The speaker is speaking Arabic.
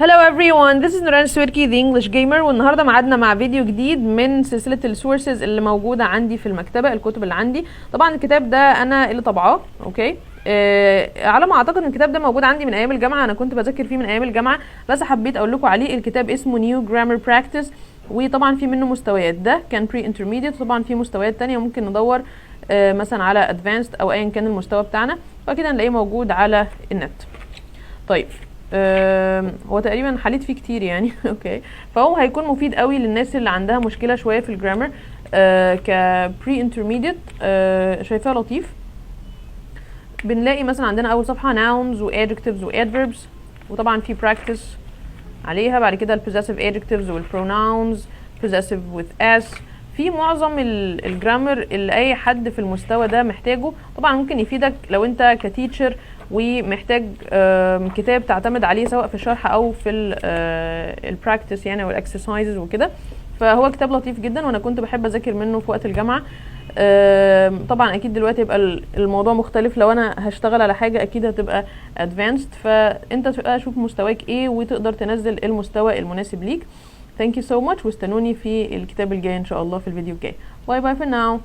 Hello everyone, this is Nuran Swerki the English Gamer، والنهارده معادنا مع فيديو جديد من سلسلة السورسز اللي موجودة عندي في المكتبة، الكتب اللي عندي. طبعا الكتاب ده انا اللي طبعاه، اوكي. على ما اعتقد ان الكتاب ده موجود عندي من ايام الجامعة، انا كنت بذاكر فيه من ايام الجامعة، بس حبيت اقول لكم عليه. الكتاب اسمه New Grammar Practice، وطبعا في منه مستويات. ده كان Pre Intermediate، طبعا في مستويات تانية ممكن ندور مثلا على Advanced او ايا كان المستوى بتاعنا، فكده نلاقيه موجود على النت. طيب هو تقريبا حليت فيه كتير يعني اوكي، فهو هيكون مفيد قوي للناس اللي عندها مشكله شويه في الجرامر ك بري انترميديت. شايفاه لطيف. بنلاقي مثلا عندنا اول صفحه nouns و adjectives و adverbs، وطبعا في practice عليها. بعد كده ال possessive adjectives وال pronouns possessive with s. في معظم الجرامر اللي اي حد في المستوى ده محتاجه. طبعا ممكن يفيدك لو انت كتيتشر ومحتاج كتاب تعتمد عليه سواء في الشرح او في البراكتس يعني، او الاكسرسايزز وكده. فهو كتاب لطيف جدا، وانا كنت بحب اذاكر منه في وقت الجامعه. طبعا اكيد دلوقتي يبقى الموضوع مختلف، لو انا هشتغل على حاجه اكيد هتبقى ادفانسد، فانت تبقى شوف مستواك ايه وتقدر تنزل المستوى المناسب ليك. Thank you so much، واستنوني في الكتاب الجاي ان شاء الله في الفيديو الجاي. باي باي for now.